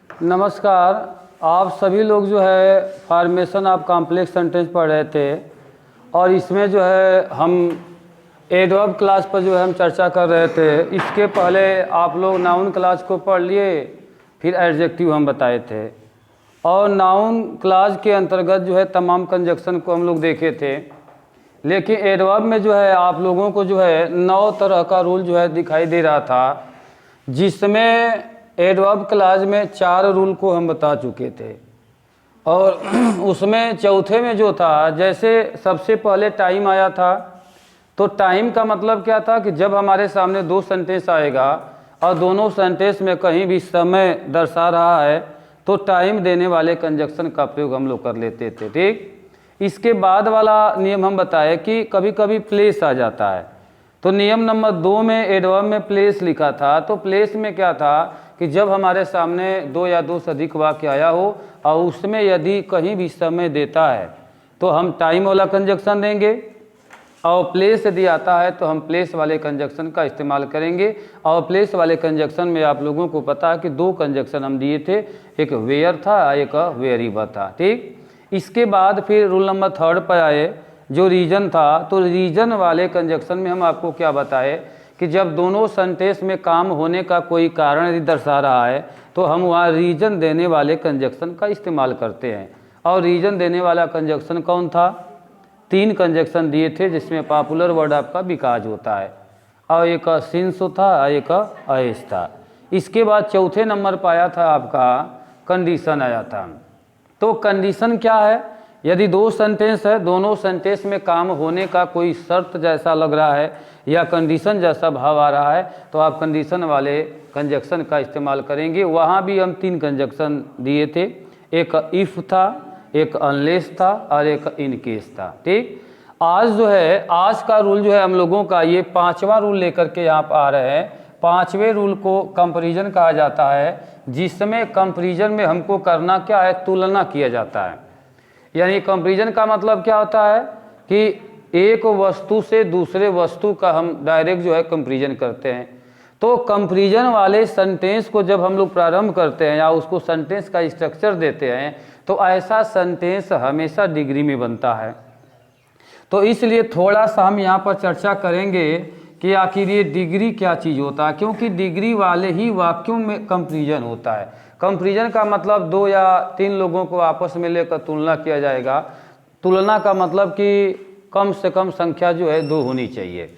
नमस्कार। आप सभी लोग जो है फॉर्मेशन ऑफ कॉम्प्लेक्स सेंटेंस पढ़ रहे थे और इसमें जो है हम एडवर्ब क्लास पर जो है हम चर्चा कर रहे थे। इसके पहले आप लोग नाउन क्लास को पढ़ लिए, फिर एडजेक्टिव हम बताए थे और नाउन क्लास के अंतर्गत जो है तमाम कंजक्शन को हम लोग देखे थे। लेकिन एडवर्ब में जो है आप लोगों को जो है 9 तरह का रूल जो है दिखाई दे रहा था, जिसमें एडवर्ब क्लास में 4 रूल को हम बता चुके थे और उसमें चौथे में जो था, जैसे सबसे पहले टाइम आया था, तो टाइम का मतलब क्या था कि जब हमारे सामने 2 सेंटेंस आएगा और दोनों सेंटेंस में कहीं भी समय दर्शा रहा है तो टाइम देने वाले कंजक्शन का प्रयोग हम लोग कर लेते थे। ठीक, इसके बाद वाला नियम हम बताए कि कभी कभी प्लेस आ जाता है। तो नियम नंबर 2 में एडवर्ब में प्लेस लिखा था। तो प्लेस में क्या था कि जब हमारे सामने 2 या 2 से अधिक वाक्य आया हो और उसमें यदि कहीं भी समय देता है तो हम टाइम वाला कंजक्शन देंगे, और प्लेस यदि आता है तो हम प्लेस वाले कंजक्शन का इस्तेमाल करेंगे। और प्लेस वाले कंजक्शन में आप लोगों को पता है कि 2 कंजक्शन हम दिए थे, एक वेयर था, एक वेरिएबल था। ठीक, इसके बाद फिर रूल नंबर 3 पर आए जो रीजन था। तो रीजन वाले कंजक्शन में हम आपको क्या बताए कि जब दोनों सेंटेंस में काम होने का कोई कारण यदि दर्शा रहा है तो हम वहाँ रीजन देने वाले कंजक्शन का इस्तेमाल करते हैं। और रीजन देने वाला कंजक्शन कौन था? 3 कंजक्शन दिए थे, जिसमें पॉपुलर वर्ड आपका बिकॉज होता है और एक सिंस था और एक एज था। इसके बाद चौथे नंबर पर आया था आपका कंडीशन आया था। तो कंडीशन क्या है? यदि 2 सेंटेंस है, दोनों सेंटेंस में काम होने का कोई शर्त जैसा लग रहा है या कंडीशन जैसा भाव आ रहा है तो आप कंडीशन वाले कंजक्शन का इस्तेमाल करेंगे। वहाँ भी हम 3 कंजक्शन दिए थे, एक इफ़ था, एक अनलेस था और एक इन केस था। ठीक, आज जो है आज का रूल जो है हम लोगों का ये 5वां रूल लेकर के यहाँ पर आ रहे हैं। 5वें रूल को कंपैरिजन कहा जाता है, जिसमें कंपैरिजन में हमको करना क्या है? तुलना किया जाता है। यानी कंपैरिजन का मतलब क्या होता है कि एक वस्तु से दूसरे वस्तु का हम डायरेक्ट जो है कंपैरिजन करते हैं। तो कंपैरिजन वाले सेंटेंस को जब हम लोग प्रारंभ करते हैं या उसको सेंटेंस का स्ट्रक्चर देते हैं तो ऐसा सेंटेंस हमेशा डिग्री में बनता है। तो इसलिए थोड़ा सा हम यहाँ पर चर्चा करेंगे कि आखिर ये डिग्री क्या चीज़ होता है, क्योंकि डिग्री वाले ही वाक्यों में कंपैरिजन होता है। कंपैरिजन का मतलब 2 या 3 लोगों को आपस में लेकर तुलना किया जाएगा। तुलना का मतलब कि कम से कम संख्या जो है 2 होनी चाहिए।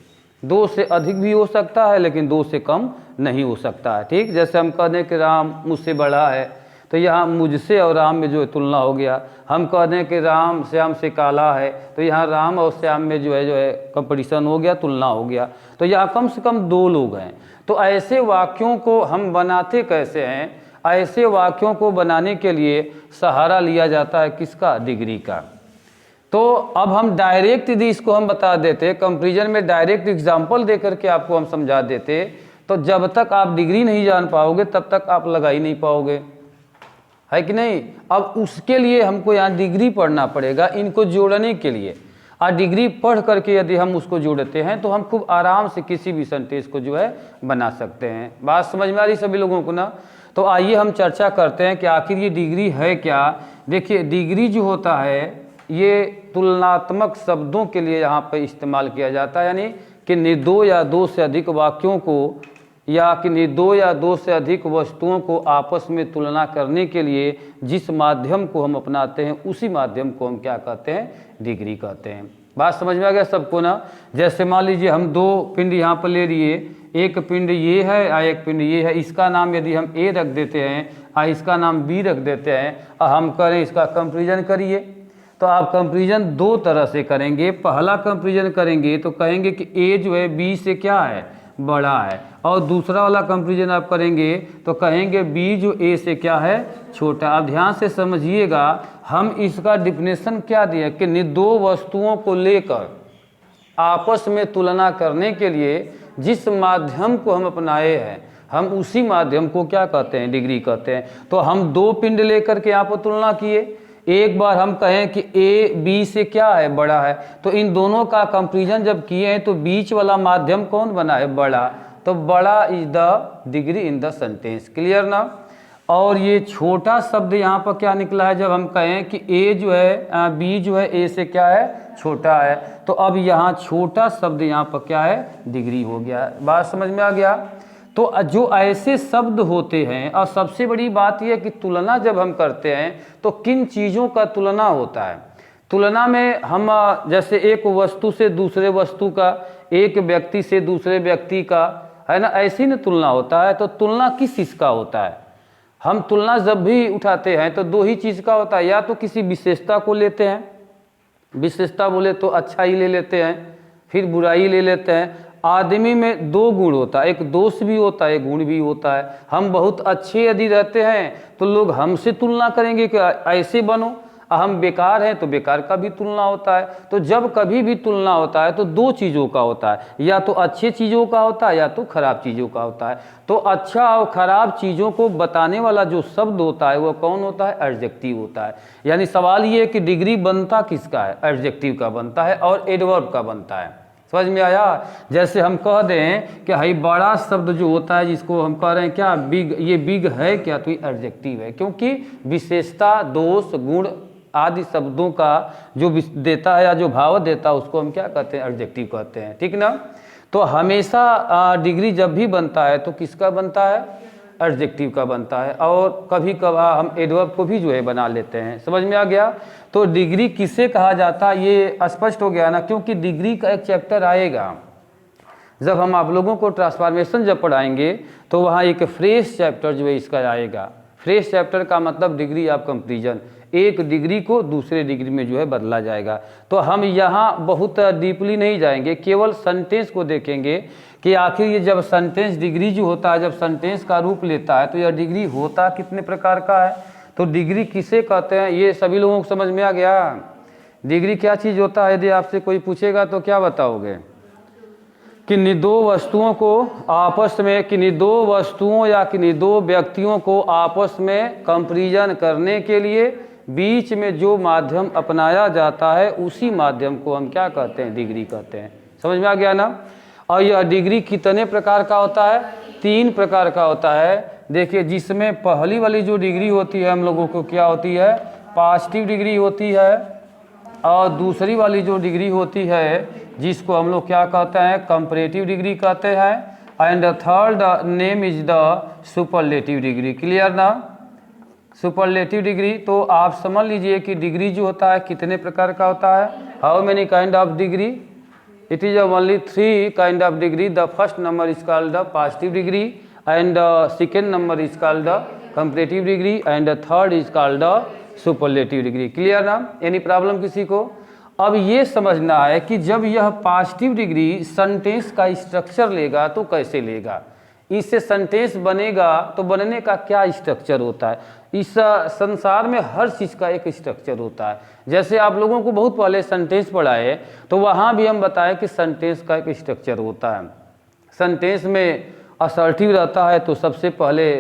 2 से अधिक भी हो सकता है लेकिन 2 से कम नहीं हो सकता है। ठीक, जैसे हम कह दें कि राम मुझसे बड़ा है तो यहाँ मुझसे और राम में जो है तुलना हो गया। हम कह दें कि राम श्याम से काला है तो यहाँ राम और श्याम में जो है कंपटीशन हो गया, तुलना हो गया। तो यहाँ कम से कम 2 लोग हैं। तो ऐसे वाक्यों को हम बनाते कैसे हैं? ऐसे वाक्यों को बनाने के लिए सहारा लिया जाता है किसका? डिग्री का। तो अब हम डायरेक्ट यदि इसको हम बता देते, कंपैरिजन में डायरेक्ट एग्जाम्पल दे करके आपको हम समझा देते, तो जब तक आप डिग्री नहीं जान पाओगे तब तक आप लगा ही नहीं पाओगे, है कि नहीं? अब उसके लिए हमको यहाँ डिग्री पढ़ना पड़ेगा इनको जोड़ने के लिए। और डिग्री पढ़ करके यदि हम उसको जोड़ते हैं तो हम खूब आराम से किसी भी सेंटेंस को जो है बना सकते हैं। बात समझ में आ रही सभी लोगों को ना? तो आइए हम चर्चा करते हैं कि आखिर ये डिग्री है क्या। देखिए, डिग्री जो होता है ये तुलनात्मक शब्दों के लिए यहाँ पर इस्तेमाल किया जाता है, यानी कि 2 या 2 से अधिक वाक्यों को या कि 2 या 2 से अधिक वस्तुओं को आपस में तुलना करने के लिए जिस माध्यम को हम अपनाते हैं उसी माध्यम को हम क्या कहते हैं? डिग्री कहते हैं। बात समझ में आ गया सबको ना? जैसे मान लीजिए हम 2 पिंड यहाँ पर ले लिए, एक पिंड ये है और एक पिंड ये है। इसका नाम यदि हम ए रख देते हैं और इसका नाम बी रख देते हैं और हम करें इसका कंपैरिजन करिए, तो आप कंपैरिजन 2 तरह से करेंगे। पहला कंपैरिजन करेंगे तो कहेंगे कि ए जो है बी से क्या है? बड़ा है। और दूसरा वाला कंपैरिजन आप करेंगे तो कहेंगे बी जो ए से क्या है? छोटा। आप ध्यान से समझिएगा, हम इसका डिफिनेशन क्या दिया कि 2 वस्तुओं को लेकर आपस में तुलना करने के लिए जिस माध्यम को हम अपनाए हैं हम उसी माध्यम को क्या कहते हैं? डिग्री कहते हैं। तो हम 2 पिंड लेकर के यहाँ पर तुलना किए। एक बार हम कहें कि ए बी से क्या है? बड़ा है। तो इन दोनों का कंपैरिजन जब किए हैं तो बीच वाला माध्यम कौन बना है? बड़ा। तो बड़ा is the degree in the sentence. Clear ना? और ये छोटा शब्द यहाँ पर क्या निकला है, जब हम कहें कि ए जो है बी जो है ए से क्या है, छोटा है, तो अब यहाँ छोटा शब्द यहाँ पर क्या है, डिग्री हो गया। बात समझ में आ गया। तो जो ऐसे शब्द होते हैं, और सबसे बड़ी बात यह कि तुलना जब हम करते हैं तो किन चीज़ों का तुलना होता है। तुलना में हम जैसे एक वस्तु से दूसरे वस्तु का, एक व्यक्ति से दूसरे व्यक्ति का, है ना, ऐसी न तुलना होता है। तो तुलना किस चीज़ का होता है, हम तुलना जब भी उठाते हैं तो दो ही चीज़ का होता है, या तो किसी विशेषता को लेते हैं, विशेषता बोले तो अच्छाई ले लेते हैं, फिर बुराई ले लेते हैं। आदमी में दो गुण होता है, एक दोष भी होता है, एक गुण भी होता है। हम बहुत अच्छे यदि रहते हैं तो लोग हमसे तुलना करेंगे कि ऐसे बनो, हम बेकार हैं तो बेकार का भी तुलना होता है। तो जब कभी भी तुलना होता है तो दो चीज़ों का होता है, या तो अच्छे चीज़ों का होता है या तो खराब चीज़ों का होता है। तो अच्छा और खराब चीज़ों को बताने वाला जो शब्द होता है वो कौन होता है, एडजेक्टिव होता है। यानी सवाल ये है कि डिग्री बनता किसका है, एडजेक्टिव का बनता है और एडवर्ब का बनता है। समझ में आया। जैसे हम कह दें कि भाई बड़ा शब्द जो होता है, जिसको हम कह रहे हैं क्या, बिग, ये बिग है क्या, तो ये एडजेक्टिव है, क्योंकि विशेषता, दोष, गुण आदि शब्दों का जो देता है या जो भाव देता है उसको हम क्या कहते हैं, एडजेक्टिव कहते हैं। ठीक ना। तो हमेशा डिग्री जब भी बनता है तो किसका बनता है, एडजेक्टिव का बनता है। और कभी कभार हम एडवर्ब को भी जो है बना लेते हैं। समझ में आ गया। तो डिग्री किसे कहा जाता है ये स्पष्ट हो गया ना, क्योंकि डिग्री का एक चैप्टर आएगा जब हम आप लोगों को ट्रांसफॉर्मेशन जब पढ़ाएंगे तो वहाँ एक फ्रेश चैप्टर जो है इसका आएगा। फ्रेश चैप्टर का मतलब डिग्री ऑफ कंपैरिजन, एक डिग्री को दूसरे डिग्री में जो है बदला जाएगा। तो हम यहाँ बहुत डीपली नहीं जाएंगे, केवल सेंटेंस को देखेंगे कि आखिर ये जब सेंटेंस डिग्री जो होता है, जब सेंटेंस का रूप लेता है तो यह डिग्री होता कितने प्रकार का है, तो डिग्री किसे कहते हैं ये सभी लोगों को समझ में आ गया। डिग्री क्या चीज़ होता है, यदि आपसे कोई पूछेगा तो क्या बताओगे, किन्हीं दो वस्तुओं को आपस में, किन्हीं दो वस्तुओं या किन्हीं दो व्यक्तियों को आपस में कंपैरिजन करने के लिए बीच में जो माध्यम अपनाया जाता है उसी माध्यम को हम क्या कहते हैं, डिग्री कहते हैं। समझ में आ गया ना। और यह डिग्री कितने प्रकार का होता है, 3 प्रकार का होता है। देखिए, जिसमें पहली वाली जो डिग्री होती है हम लोगों को क्या होती है, पॉजिटिव डिग्री होती है। और दूसरी वाली जो डिग्री होती है जिसको हम लोग क्या कहते हैं, कंपैरेटिव डिग्री कहते हैं। And third name is the superlative degree. Clear ना। सुपरलेटिव डिग्री, तो आप समझ लीजिए कि डिग्री जो होता है कितने प्रकार का होता है, how many kind of degree, it is only 3 kind of degree. The first number is called the positive degree, and second number is called the comparative degree, and third is called the superlative degree. Clear ना। Any problem किसी को। अब ये समझना है कि जब यह पॉजिटिव डिग्री सेंटेंस का स्ट्रक्चर लेगा तो कैसे लेगा, इससे सेंटेंस बनेगा तो बनने का क्या स्ट्रक्चर होता है। इस संसार में हर चीज़ का एक स्ट्रक्चर होता है। जैसे आप लोगों को बहुत पहले सेंटेंस पढ़ाए तो वहाँ भी हम बताएं कि सेंटेंस का एक स्ट्रक्चर होता है। सेंटेंस में असर्टिव रहता है तो सबसे पहले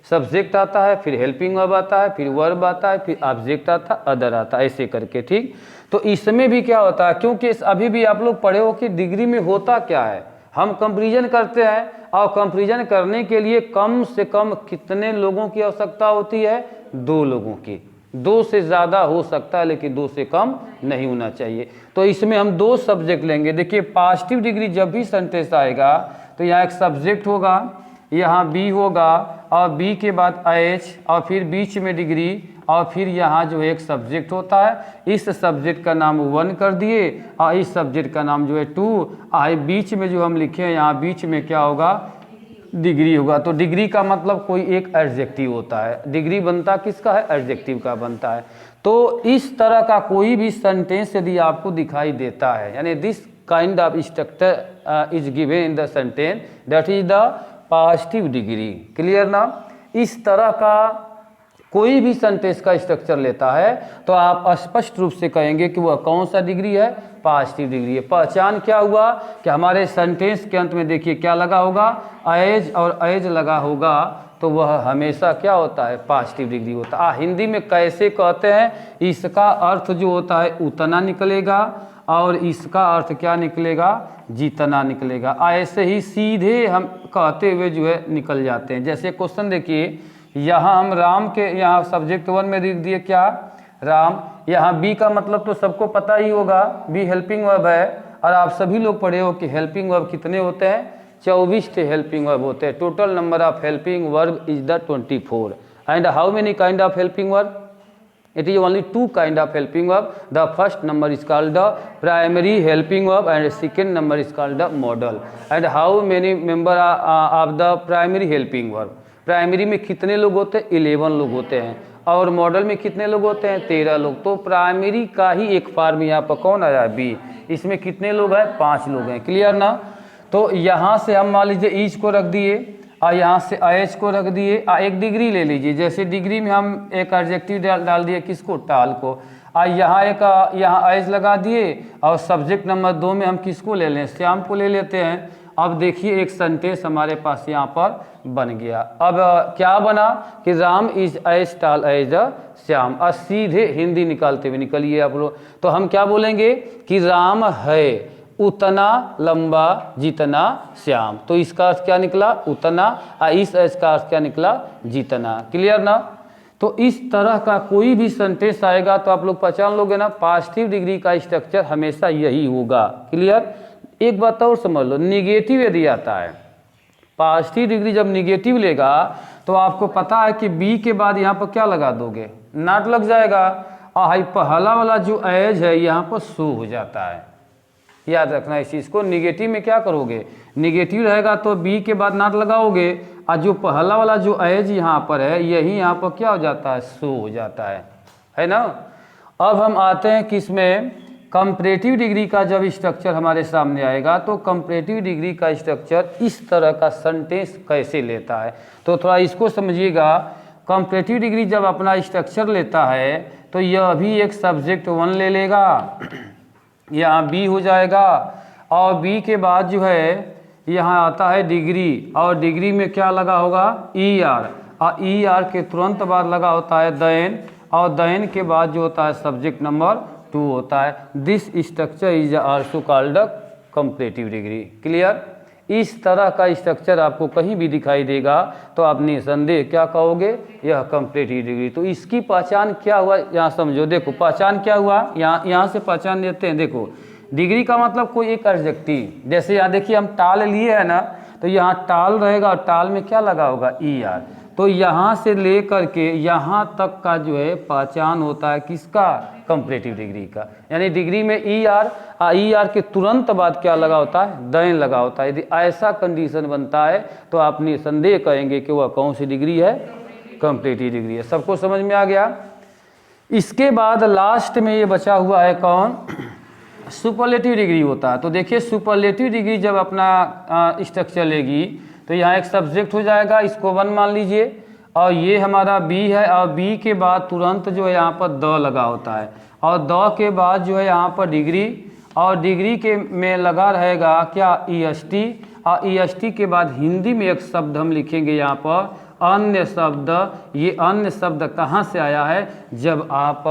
सब्जेक्ट आता है, फिर हेल्पिंग वर्ब आता है, फिर वर्ब आता है, फिर ऑब्जेक्ट आता है, अदर आता है, ऐसे करके। ठीक। तो इसमें भी क्या होता है, क्योंकि अभी भी आप लोग पढ़े हो कि डिग्री में होता क्या है, हम कंपैरिजन करते हैं और कंपैरिजन करने के लिए कम से कम कितने लोगों की आवश्यकता होती है, 2 लोगों की। 2 से ज़्यादा हो सकता है लेकिन 2 से कम नहीं होना चाहिए। तो इसमें हम 2 सब्जेक्ट लेंगे। देखिए, पॉजिटिव डिग्री जब भी सेंटेंस आएगा तो यहाँ एक सब्जेक्ट होगा, यहाँ बी होगा, और बी के बाद एच, और फिर बीच में डिग्री, और फिर यहाँ जो एक सब्जेक्ट होता है, इस सब्जेक्ट का नाम 1 कर दिए और इस सब्जेक्ट का नाम जो है 2, और बीच में जो हम लिखे हैं यहाँ बीच में क्या होगा, डिग्री होगा। तो डिग्री का मतलब कोई एक एडजेक्टिव होता है। डिग्री बनता किसका है, एडजेक्टिव का बनता है। तो इस तरह का कोई भी सेंटेंस यदि आपको दिखाई देता है, यानी this kind of structure is given in the sentence, that is the positive degree. Clear ना। इस तरह का कोई भी सेंटेंस का स्ट्रक्चर लेता है तो आप स्पष्ट रूप से कहेंगे कि वह कौन सा डिग्री है, पॉजिटिव डिग्री है। पहचान क्या हुआ कि हमारे सेंटेंस के अंत में देखिए क्या लगा होगा, एज, और एज लगा होगा तो वह हमेशा क्या होता है, पॉजिटिव डिग्री होता है। हिंदी में कैसे कहते हैं, इसका अर्थ जो होता है उतना निकलेगा और इसका अर्थ क्या निकलेगा, जितना निकलेगा। ऐसे ही सीधे हम कहते हुए जो है निकल जाते हैं। जैसे क्वेश्चन देखिए यहाँ हम राम के यहाँ सब्जेक्ट 1 में लिख दिए क्या, राम। यहाँ बी का मतलब तो सबको पता ही होगा, बी हेल्पिंग वर्ब है, और आप सभी लोग पढ़े हो कि हेल्पिंग वर्ब कितने होते हैं, 24 हेल्पिंग वर्ब होते हैं। Total number of helping verb is the 24। And how many kind of helping verb? It is only 2 kind of helping verb. The first number is called the primary helping verb and second number is called the modal. And how many member of the primary helping verb? Primary में कितने लोग होते हैं? 11 लोग होते हैं। और model में कितने लोग होते हैं? 13 लोग। तो प्राइमरी का ही एक फॉर्म यहाँ पर कौन आया? बी। इसमें कितने लोग हैं? 5 लोग हैं। क्लियर ना? तो यहाँ से हम मान लीजिए ईच को रख दिए और यहाँ से एच को रख दिए, एक डिग्री ले लीजिए। जैसे डिग्री में हम एक एडजेक्टिव डाल दिए, किसको? टाल को। यहाँ यहाँ एच लगा दिए और सब्जेक्ट नंबर 2 में हम किसको ले लें? श्याम को ले लेते हैं। अब देखिए एक सेंटेंस हमारे पास यहाँ पर बन गया। अब क्या बना कि राम इज एज टाल एज श्याम। और सीधे हिंदी निकालते हुए निकलिए आप लोग। तो हम क्या बोलेंगे कि राम है उतना लंबा जितना श्याम। तो इसका अर्थ क्या निकला? उतना। और इस का अर्थ क्या निकला? जितना। क्लियर ना? तो इस तरह का कोई भी सेंटेंस आएगा तो आप लोग पहचान लोगे ना, पॉजिटिव डिग्री का स्ट्रक्चर हमेशा यही होगा। क्लियर? एक बात और समझ लो, निगेटिव यदि आता है, पॉजिटिव डिग्री जब निगेटिव लेगा तो आपको पता है कि बी के बाद यहाँ पर क्या लगा दोगे? नॉट लग जाएगा। और पहला वाला जो एज है यहाँ पर शो हो जाता है। याद रखना इस चीज़ को। निगेटिव में क्या करोगे? निगेटिव रहेगा तो बी के बाद नॉट लगाओगे, और जो पहला वाला जो एज यहाँ पर है यही यहाँ पर क्या हो जाता है? शो हो जाता है ना? अब हम आते हैं किसमें? कंपैरेटिव डिग्री का जब स्ट्रक्चर हमारे सामने आएगा तो कंपैरेटिव डिग्री का स्ट्रक्चर इस तरह का सेंटेंस कैसे लेता है, तो थोड़ा इसको समझिएगा। कंपैरेटिव डिग्री जब अपना स्ट्रक्चर लेता है तो यह भी एक सब्जेक्ट 1 ले लेगा, यहाँ बी हो जाएगा, और बी के बाद जो है यहाँ आता है डिग्री, और डिग्री में क्या लगा होगा? ई आर, और ई आर के तुरंत बाद लगा होता है देन, और देन के बाद जो होता है सब्जेक्ट नंबर 2 होता है। This structure is also called comparative degree. Clear? इस तरह का स्ट्रक्चर आपको कहीं भी दिखाई देगा तो आप निसंदेह क्या कहोगे? यह कंपैरेटिव डिग्री। तो इसकी पहचान क्या हुआ यहाँ समझो। देखो पहचान क्या हुआ, यहाँ से पहचान लेते हैं। देखो डिग्री का मतलब कोई एक एडजेक्टिव, जैसे यहाँ देखिए हम टाल लिए है ना, तो यहाँ टाल रहेगा और टाल में क्या लगा होगा? E R. तो यहाँ से ले करके यहाँ तक का जो है पहचान होता है किसका? कंपैरेटिव डिग्री का। यानी डिग्री में ई आर के तुरंत बाद क्या लगा होता है? देन लगा होता है। यदि ऐसा कंडीशन बनता है तो आप निसंदेह कहेंगे कि वह कौन सी डिग्री है? कंपैरेटिव डिग्री है। सबको समझ में आ गया? इसके बाद लास्ट में ये बचा हुआ है कौन? सुपरलेटिव डिग्री होता है। तो देखिए सुपरलेटिव डिग्री जब अपना स्ट्रक्चर लेगी तो यहाँ एक सब्जेक्ट हो जाएगा, इसको 1 मान लीजिए, और ये हमारा बी है, और बी के बाद तुरंत जो है यहाँ पर द लगा होता है, और द के बाद जो है यहाँ पर डिग्री, और डिग्री के में लगा रहेगा क्या? EST, और EST के बाद हिंदी में एक शब्द हम लिखेंगे यहाँ पर अन्य शब्द। ये अन्य शब्द कहाँ से आया है? जब आप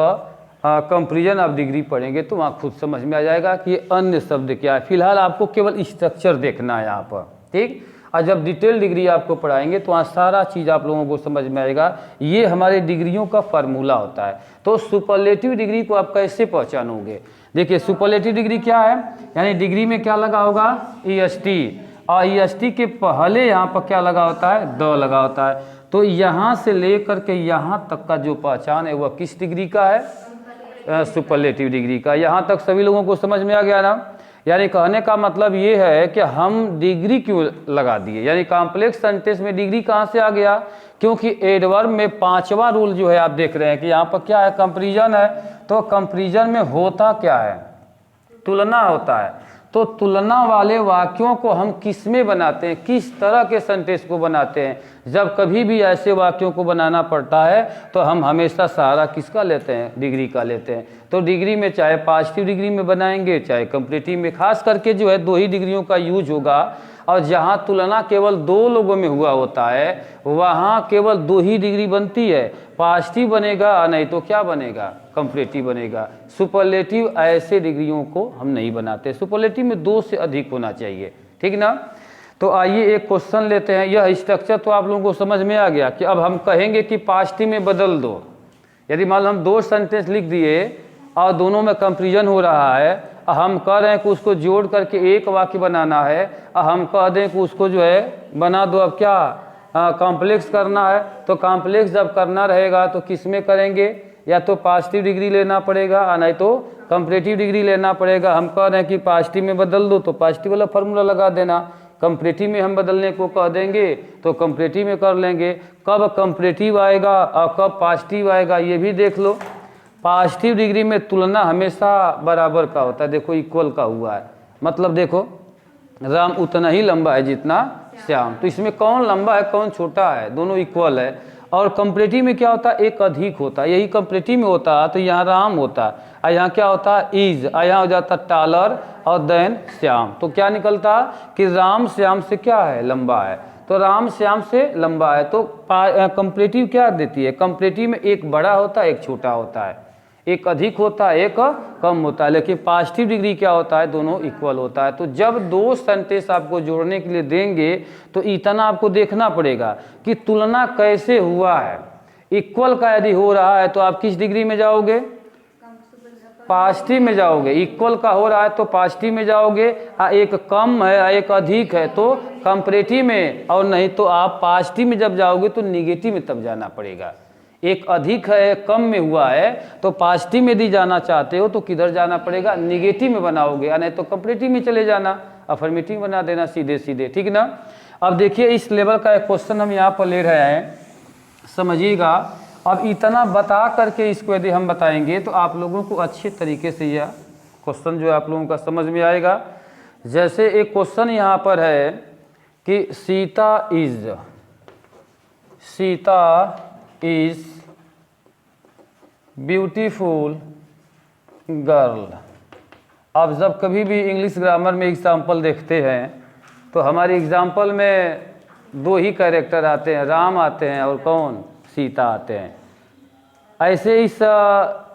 कंपैरिजन ऑफ डिग्री पढ़ेंगे तो वहाँ खुद समझ में आ जाएगा कि ये अन्य शब्द क्या है। फिलहाल आपको केवल स्ट्रक्चर देखना है यहाँ पर, ठीक। और जब डिटेल डिग्री आपको पढ़ाएंगे तो वहाँ सारा चीज़ आप लोगों को समझ में आएगा। ये हमारे डिग्रियों का फार्मूला होता है। तो सुपरलेटिव डिग्री को आप कैसे पहचानोगे? देखिए सुपरलेटिव डिग्री क्या है, यानी डिग्री में क्या लगा होगा? EST, और EST के पहले यहाँ पर क्या लगा होता है? द लगा होता है। तो यहाँ से लेकर के यहाँ तक का जो पहचान है वह किस डिग्री का है? सुपरलेटिव डिग्री का। यहाँ तक सभी लोगों को समझ में आ गया ना? यानी कहने का मतलब ये है कि हम डिग्री क्यों लगा दिए, यानी कॉम्प्लेक्स सेंटेंस में डिग्री कहाँ से आ गया? क्योंकि एडवर्ब में 5वां रूल जो है आप देख रहे हैं कि यहाँ पर क्या है? कंपैरिजन है। तो कंपैरिजन में होता क्या है? तुलना होता है। तो तुलना वाले वाक्यों को हम किस में बनाते हैं? किस तरह के सेंटेंस को बनाते हैं? जब कभी भी ऐसे वाक्यों को बनाना पड़ता है तो हम हमेशा सहारा किसका लेते हैं? डिग्री का लेते हैं। तो डिग्री में चाहे पॉजिटिव डिग्री में बनाएंगे चाहे कंपैरेटिव में, खास करके जो है 2 ही डिग्रियों का यूज होगा। और जहाँ तुलना केवल 2 लोगों में हुआ होता है वहाँ केवल 2 ही डिग्री बनती है, पॉजिटिव बनेगा नहीं तो क्या बनेगा? कंपैरेटिव बनेगा। सुपरलेटिव ऐसे डिग्रियों को हम नहीं बनाते। सुपरलेटिव में 2 से अधिक होना चाहिए, ठीक ना। तो आइए एक क्वेश्चन लेते हैं। यह स्ट्रक्चर तो आप लोगों को समझ में आ गया कि अब हम कहेंगे कि पास्ट में बदल दो। यदि मान लो हम 2 सेंटेंस लिख दिए और दोनों में कंपेरिजन हो रहा है, हम कह रहे हैं कि उसको जोड़ करके एक वाक्य बनाना है, हम कह दें कि उसको जो है बना दो, अब क्या कॉम्प्लेक्स करना है। तो कॉम्प्लेक्स जब करना रहेगा तो किस में करेंगे, या तो पॉजिटिव डिग्री लेना पड़ेगा और नहीं तो कंपैरेटिव डिग्री लेना पड़ेगा। हम कह रहे हैं कि पॉजिटिव में बदल दो तो पॉजिटिव वाला फार्मूला लगा देना, कंपैरेटिव में हम बदलने को कह देंगे तो कंपैरेटिव में कर लेंगे। कब कंपैरेटिव आएगा और कब पॉजिटिव आएगा ये भी देख लो। पॉजिटिव डिग्री में तुलना हमेशा बराबर का होता है, देखो इक्वल का हुआ है, मतलब देखो राम उतना ही लंबा है जितना श्याम, तो इसमें कौन लंबा है कौन छोटा है, दोनों इक्वल है। और कंपैरेटिव में क्या होता है, एक अधिक होता है, यही कंपैरेटिव में होता है तो यहाँ राम होता है और यहाँ क्या होता है इज, और यहाँ हो जाता है टालर और देन श्याम। तो क्या निकलता कि राम श्याम से क्या है लंबा है, तो राम श्याम से लंबा है। तो कंपैरेटिव क्या देती है, कंपैरेटिव में एक बड़ा होता है एक छोटा होता है, एक अधिक होता है एक कम होता है, लेकिन पॉजिटिव डिग्री क्या होता है दोनों इक्वल होता है। तो जब 2 सेंटेंस आपको जोड़ने के लिए देंगे तो इतना आपको देखना पड़ेगा कि तुलना कैसे हुआ है। इक्वल का यदि हो रहा है तो आप किस डिग्री में जाओगे, पॉजिटिव में जाओगे। इक्वल का हो रहा है तो पॉजिटिव में जाओगे, एक कम है एक अधिक है तो कंपैरेटिव में, और नहीं तो आप पॉजिटिव में जब जाओगे तो निगेटिव में तब जाना पड़ेगा। एक अधिक है कम में हुआ है तो पॉजिटिव में यदि जाना चाहते हो तो किधर जाना पड़ेगा, निगेटिव में बनाओगे, या नहीं तो कंपैरेटिव में चले जाना, अफर्मेटिव बना देना सीधे सीधे, ठीक ना। अब देखिए इस लेवल का एक क्वेश्चन हम यहाँ पर ले रहे हैं, समझिएगा। अब इतना बता करके इसको यदि हम बताएंगे तो आप लोगों को अच्छे तरीके से यह क्वेश्चन जो है आप लोगों का समझ में आएगा। जैसे एक क्वेश्चन यहाँ पर है कि सीता इज ब्यूटीफुल गर्ल। अब जब कभी भी इंग्लिश ग्रामर में एग्जाम्पल देखते हैं तो हमारे एग्जाम्पल में 2 ही कैरेक्टर आते हैं, राम आते हैं और कौन, सीता आते हैं। ऐसे इस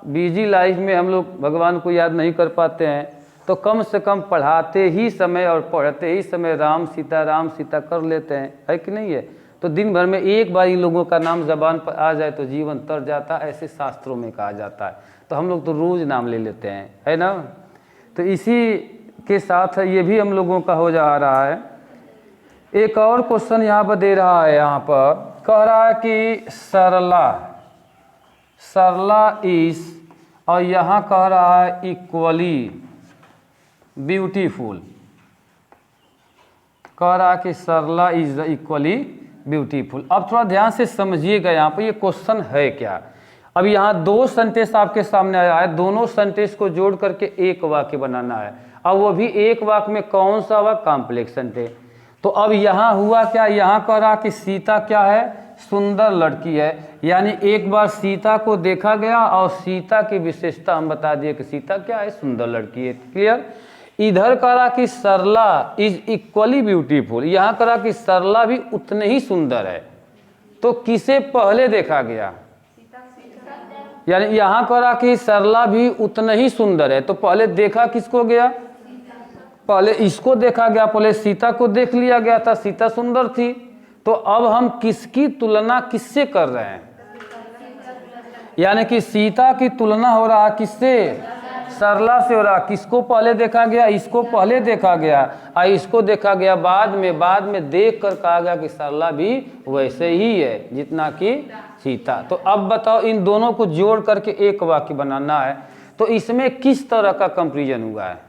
बिजी लाइफ में हम लोग भगवान को याद नहीं कर पाते हैं, तो कम से कम पढ़ाते ही समय और पढ़ते ही समय राम सीता कर लेते हैं, है कि नहीं है। तो दिन भर में एक बार इन लोगों का नाम जबान पर आ जाए तो जीवन तर जाता है, ऐसे शास्त्रों में कहा जाता है। तो हम लोग तो रोज़ नाम ले लेते हैं, है ना। तो इसी के साथ ये भी हम लोगों का हो जा रहा है। एक और क्वेश्चन यहाँ पर दे रहा है, यहाँ पर कह रहा है कि सरला इज, और यहाँ कह रहा है इक्वली ब्यूटीफुल, कह रहा है कि सरला इज इक्वली ब्यूटीफुल। अब थोड़ा ध्यान से समझिएगा यहाँ पर ये क्वेश्चन है क्या। अब यहाँ 2 सेंटेंस आपके सामने आया है, दोनों सेंटेंस को जोड़ करके एक वाक्य बनाना है, अब वो भी एक वाक्य में कौन सा वाक्य, कॉम्प्लेक्स सेंटेंस। तो अब यहाँ हुआ क्या, यहाँ कह रहा कि सीता क्या है, सुंदर लड़की है, यानी एक बार सीता को देखा गया और सीता की विशेषता हम बता दिए कि सीता क्या है, सुंदर लड़की है, क्लियर। इधर करा कि सरला इज इक्वली ब्यूटीफुल, यहाँ करा कि सरला भी उतने ही सुंदर है, तो किसे पहले देखा गया, यानी यहाँ करा कि सरला भी उतना ही सुंदर है तो पहले देखा किसको गया, पहले इसको देखा गया, पहले सीता को देख लिया गया था, सीता सुंदर थी। तो अब हम किसकी तुलना किससे कर रहे हैं, यानी कि सीता की तुलना हो रहा किससे, सरला से हो रहा। किसको पहले देखा गया, इसको पहले देखा गया और इसको देखा गया बाद में देख कर कहा गया कि सरला भी वैसे ही है जितना कि सीता। तो अब बताओ इन दोनों को जोड़ करके एक वाक्य बनाना है, तो इसमें किस तरह का कंपैरिजन हुआ है,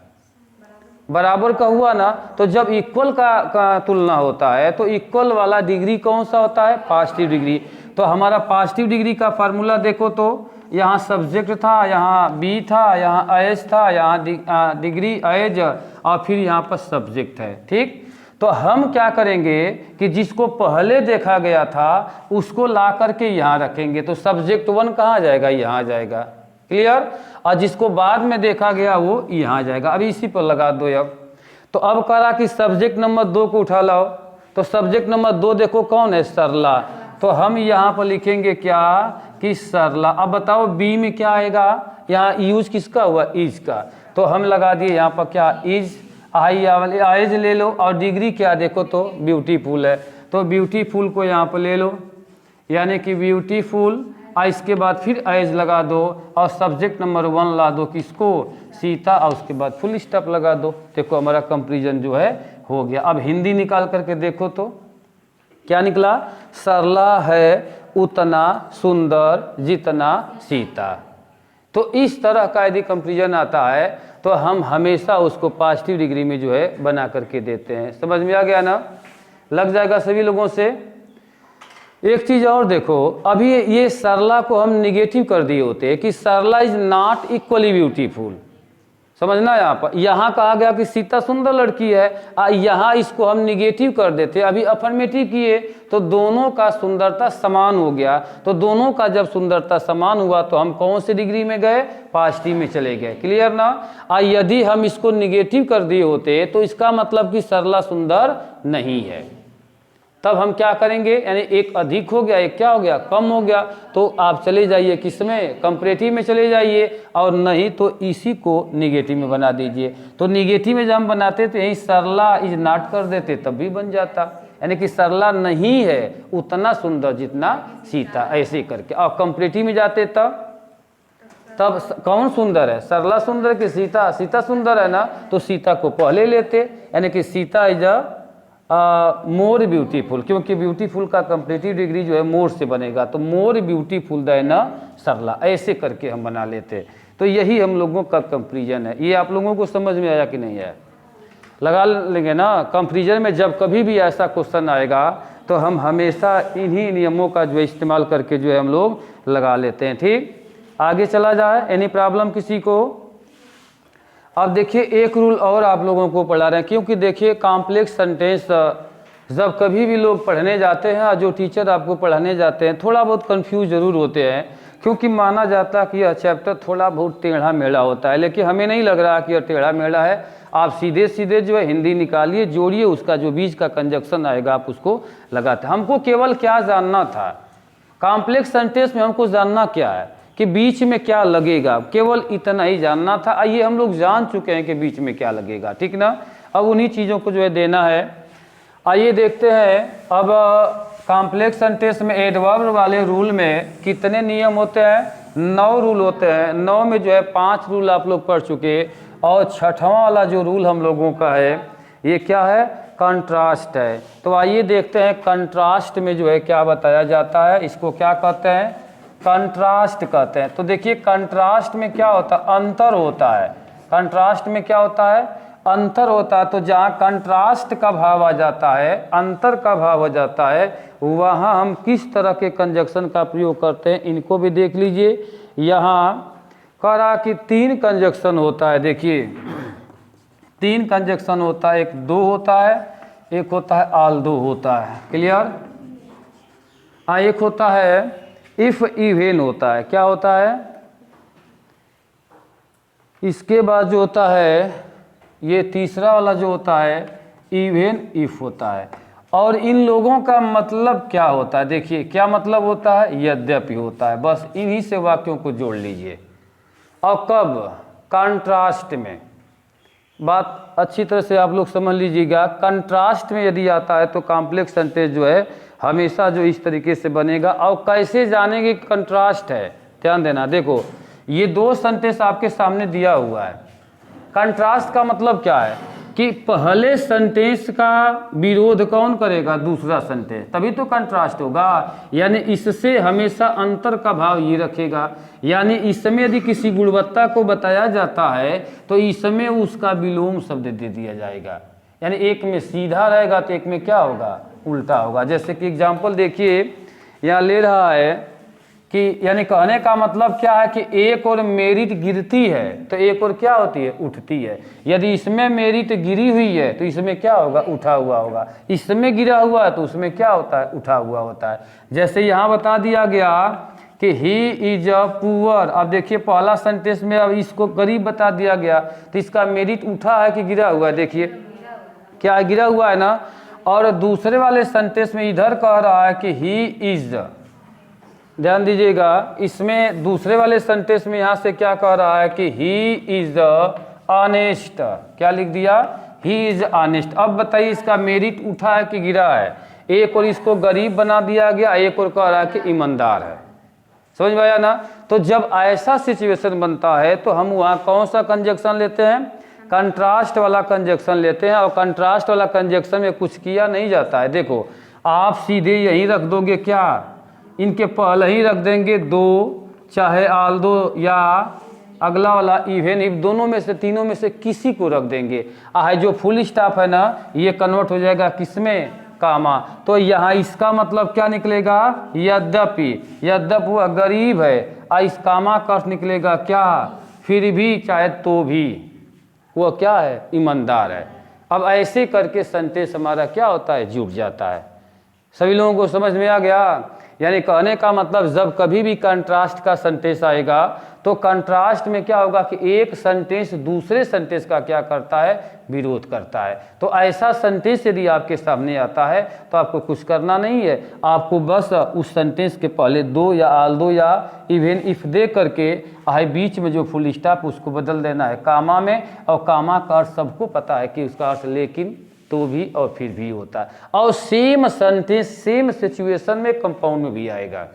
बराबर का हुआ ना। तो जब इक्वल का तुलना होता है तो इक्वल वाला डिग्री कौन सा होता है, पॉजिटिव डिग्री। तो हमारा पॉजिटिव डिग्री का फार्मूला देखो, तो यहाँ सब्जेक्ट था, यहाँ बी था, यहाँ एज था, यहाँ डिग्री एज और फिर यहाँ पर सब्जेक्ट है, ठीक। तो हम क्या करेंगे कि जिसको पहले देखा गया था उसको ला करके यहाँ रखेंगे, तो सब्जेक्ट 1 कहाँ जाएगा, यहाँ जाएगा, क्लियर। और जिसको बाद में देखा गया वो यहाँ जाएगा। अभी इसी पर लगा दो। अब तो अब करा कि सब्जेक्ट नंबर 2 को उठा लाओ, तो सब्जेक्ट नंबर 2 देखो कौन है, सरला। तो हम यहाँ पर लिखेंगे क्या कि सरला। अब बताओ बी में क्या आएगा, यहाँ यूज किसका हुआ, इज का, तो हम लगा दिए यहाँ पर क्या, इज। आइज ले लो और डिग्री क्या देखो तो ब्यूटीफुल है, तो ब्यूटीफुल को यहाँ पर ले लो, यानी कि ब्यूटीफुल, और इसके बाद फिर एज लगा दो और सब्जेक्ट नंबर 1 ला दो किसको, सीता, और उसके बाद फुल स्टॉप लगा दो। देखो हमारा कंपेरिजन जो है हो गया। अब हिंदी निकाल करके देखो तो क्या निकला, सरला है उतना सुंदर जितना सीता। तो इस तरह का यदि कंपेरिजन आता है तो हम हमेशा उसको पॉजिटिव डिग्री में जो है बना करके देते हैं। समझ में आ गया ना, लग जाएगा सभी लोगों से। एक चीज़ और देखो, अभी ये सरला को हम निगेटिव कर दिए होते कि सरला इज नॉट इक्वली ब्यूटीफुल, समझना। यहाँ कहा गया कि सीता सुंदर लड़की है, यहाँ इसको हम निगेटिव कर देते, अभी अफर्मेटिव किए तो दोनों का सुंदरता समान हो गया। तो दोनों का जब सुंदरता समान हुआ तो हम कौन से डिग्री में गए, पॉजिटिव में चले गए। क्लियर ना। यदि हम इसको निगेटिव कर दिए होते तो इसका मतलब कि सरला सुंदर नहीं है, तब हम क्या करेंगे, यानी एक अधिक हो गया, एक क्या हो गया, कम हो गया। तो आप चले जाइए किसमें, कंपैरेटिव में चले जाइए, और नहीं तो इसी को निगेटिव में बना दीजिए। तो निगेटिव में जब हम बनाते तो यही सरला इज नॉट कर देते, तब भी बन जाता, यानी कि सरला नहीं है उतना सुंदर जितना सीता, ऐसे करके। और कंपैरेटिव में जाते तब कौन सुंदर है, सरला सुंदर कि सीता, सीता सुंदर है ना, तो सीता को पहले लेते, यानी कि सीता इज मोर ब्यूटीफुल, क्योंकि ब्यूटीफुल का कंपैरेटिव डिग्री जो है मोर से बनेगा, तो मोर ब्यूटीफुल देन सरला, ऐसे करके हम बना लेते। तो यही हम लोगों का कंपैरिजन है। ये आप लोगों को समझ में आया कि नहीं है, लगा लेंगे ना। कंपैरिजन में जब कभी भी ऐसा क्वेश्चन आएगा तो हम हमेशा इन्हीं नियमों का जो है इस्तेमाल करके जो है हम लोग लगा लेते हैं। ठीक, आगे चला जाए, एनी प्रॉब्लम किसी को। अब देखिए एक रूल और आप लोगों को पढ़ा रहे हैं, क्योंकि देखिए कॉम्प्लेक्स सेंटेंस जब कभी भी लोग पढ़ने जाते हैं और जो टीचर आपको पढ़ाने जाते हैं थोड़ा बहुत कंफ्यूज जरूर होते हैं, क्योंकि माना जाता है कि यह चैप्टर थोड़ा बहुत टेढ़ा मेढ़ा होता है, लेकिन हमें नहीं लग रहा कि यह टेढ़ा मेढ़ा है। आप सीधे सीधे जो है हिंदी निकालिए, जोड़िए, उसका जो बीच का कंजक्शन आएगा आप उसको लगाते। हमको केवल क्या जानना था, कॉम्प्लेक्स सेंटेंस में हमको जानना क्या है कि बीच में क्या लगेगा, केवल इतना ही जानना था। आइए हम लोग जान चुके हैं कि बीच में क्या लगेगा, ठीक ना। अब उन्हीं चीज़ों को जो है देना है। आइए देखते हैं अब कॉम्प्लेक्स सेंटेंस में एडवर्ब वाले रूल में कितने नियम होते हैं, 9 रूल होते हैं। 9 में जो है 5 रूल आप लोग पढ़ चुके, और 6वां वाला जो रूल हम लोगों का है ये क्या है, कंट्रास्ट है। तो आइए देखते हैं कंट्रास्ट में जो है क्या बताया जाता है, इसको क्या कहते हैं, कंट्रास्ट कहते हैं। तो देखिए कंट्रास्ट में क्या होता है, अंतर होता है। कंट्रास्ट में क्या होता है, अंतर होता है। तो जहाँ कंट्रास्ट का भाव आ जाता है, अंतर का भाव हो जाता है, वहाँ हम किस तरह के कंजक्शन का प्रयोग करते हैं, इनको भी देख लीजिए। यहाँ कह रहा कि 3 कंजक्शन होता है। देखिए 3 कंजक्शन होता है, एक 2 होता है, एक होता है ऑल 2 होता है। क्लियर। हाँ, एक होता है इफ इवेन होता है, क्या होता है, इसके बाद जो होता है ये तीसरा वाला जो होता है इवेन इफ होता है। और इन लोगों का मतलब क्या होता है, देखिए क्या मतलब होता है, यद्यपि होता है। बस इन्हीं से वाक्यों को जोड़ लीजिए। और कब, कंट्रास्ट में। बात अच्छी तरह से आप लोग समझ लीजिएगा, कंट्रास्ट में यदि आता है तो कॉम्प्लेक्स सेंटेंस जो है हमेशा जो इस तरीके से बनेगा। और कैसे जानेंगे कंट्रास्ट है, ध्यान देना। देखो ये 2 सेंटेंस आपके सामने दिया हुआ है। कंट्रास्ट का मतलब क्या है कि पहले सेंटेंस का विरोध कौन करेगा, दूसरा सेंटेंस, तभी तो कंट्रास्ट होगा। यानी इससे हमेशा अंतर का भाव ये रखेगा। यानी इसमें यदि किसी गुणवत्ता को बताया जाता है तो इसमें उसका विलोम शब्द दे दिया जाएगा। यानी एक में सीधा रहेगा तो एक में क्या होगा, उल्टा होगा। जैसे कि एग्जाम्पल देखिए यहाँ ले रहा है कि यानी कहने का मतलब क्या है कि एक और मेरिट गिरती है तो एक और क्या होती है, उठती है। यदि इसमें मेरिट गिरी हुई है तो इसमें क्या होगा, उठा हुआ होगा। इसमें गिरा हुआ है तो उसमें क्या होता है, उठा हुआ होता है। जैसे यहाँ बता दिया गया कि ही इज अ पुअर। अब देखिए पहला सेंटेंस में अब इसको गरीब बता दिया गया तो इसका मेरिट उठा है कि गिरा हुआ है, देखिए क्या गिरा हुआ है ना। और दूसरे वाले सेंटेंस में इधर कह रहा है कि ही इज, ध्यान दीजिएगा, इसमें दूसरे वाले सेंटेंस में यहाँ से क्या कह रहा है कि ही इज ऑनेस्ट। क्या लिख दिया, ही इज ऑनेस्ट। अब बताइए इसका मेरिट उठा है कि गिरा है? एक और इसको गरीब बना दिया गया, एक और कह रहा है कि ईमानदार है। समझ में आया ना? तो जब ऐसा सिचुएशन बनता है तो हम वहाँ कौन सा कंजक्शन लेते हैं? कंट्रास्ट वाला कंजक्शन लेते हैं। और कंट्रास्ट वाला कंजक्शन में कुछ किया नहीं जाता है। देखो आप सीधे यहीं रख दोगे, क्या इनके पहले ही रख देंगे दो, चाहे आल दो या अगला वाला इवन इफ, दोनों में से तीनों में से किसी को रख देंगे। जो फुल स्टॉप है ना, ये कन्वर्ट हो जाएगा किसमें? कामा। तो यहाँ इसका मतलब क्या निकलेगा? यद्यपि, यद्यपि वह गरीब है। इस कामा का अर्थ निकलेगा क्या? फिर भी, चाहे तो भी वह क्या है? ईमानदार है। अब ऐसे करके सेंटेंस हमारा क्या होता है? जुड़ जाता है। सभी लोगों को समझ में आ गया? यानी कहने का मतलब जब कभी भी कंट्रास्ट का सेंटेंस आएगा तो कंट्रास्ट में क्या होगा कि एक सेंटेंस दूसरे सेंटेंस का क्या करता है? विरोध करता है। तो ऐसा सेंटेंस यदि आपके सामने आता है तो आपको कुछ करना नहीं है, आपको बस उस सेंटेंस के पहले दो या आल दो या इवन इफ दे करके बीच में जो फुल स्टॉप उसको बदल देना है कामा में। और कामा का अर्थ सबको पता है कि उसका अर्थ लेकिन, तो भी और फिर भी होता है। और सेम सेंटेंस सेम सिचुएशन में कंपाउंड में भी आएगा।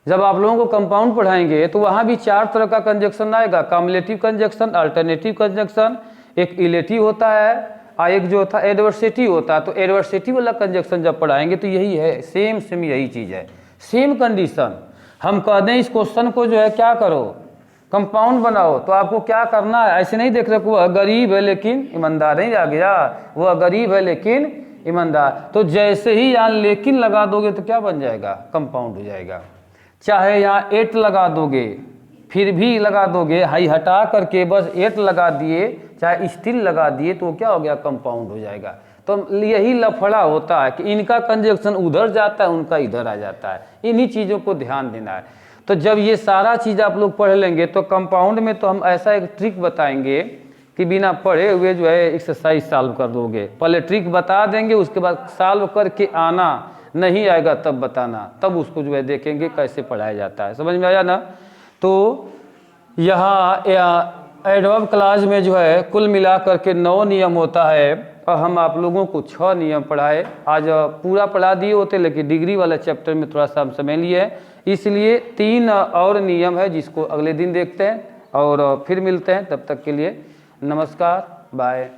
जब आप लोगों को कंपाउंड पढ़ाएंगे तो वहाँ भी 4 तरह का कंजक्शन आएगा। कम्युलेटिव कंजक्शन, अल्टरनेटिव कंजक्शन, एक इलेटिव होता है और एक जो होता है एडवर्सेटिव होता है। तो एडवर्सेटिव वाला कंजक्शन जब पढ़ाएंगे तो यही है, सेम यही चीज़ है, सेम कंडीशन। हम कह दें इस क्वेश्चन को जो है क्या करो? कंपाउंड बनाओ। तो आपको क्या करना है? ऐसे नहीं देख रहे को वह गरीब है लेकिन ईमानदार, नहीं आ गया? वह गरीब है लेकिन ईमानदार। तो जैसे ही यहाँ लेकिन लगा दोगे तो क्या बन जाएगा? कंपाउंड हो जाएगा। चाहे यहाँ एट लगा दोगे, फिर भी लगा दोगे, हाई हटा करके बस एट लगा दिए, चाहे स्टिल लगा दिए, तो क्या हो गया? कंपाउंड हो जाएगा। तो यही लफड़ा होता है कि इनका कंजक्शन उधर जाता है, उनका इधर आ जाता है। इन्हीं चीज़ों को ध्यान देना है। तो जब ये सारा चीज़ आप लोग पढ़ लेंगे तो कंपाउंड में तो हम ऐसा एक ट्रिक बताएंगे कि बिना पढ़े हुए जो है एक्सरसाइज सॉल्व कर दोगे। पहले ट्रिक बता देंगे, उसके बाद सॉल्व करके आना, नहीं आएगा तब बताना, तब उसको जो है देखेंगे कैसे पढ़ाया जाता है। समझ में आया ना? तो यहाँ एडवर्ब क्लास में जो है कुल मिला करके 9 नियम होता है और हम आप लोगों को 6 नियम पढ़ाए। आज पूरा पढ़ा दिए होते लेकिन डिग्री वाला चैप्टर में थोड़ा सा हम समय लिए, इसलिए 3 और नियम है जिसको अगले दिन देखते हैं और फिर मिलते हैं। तब तक के लिए नमस्कार, बाय।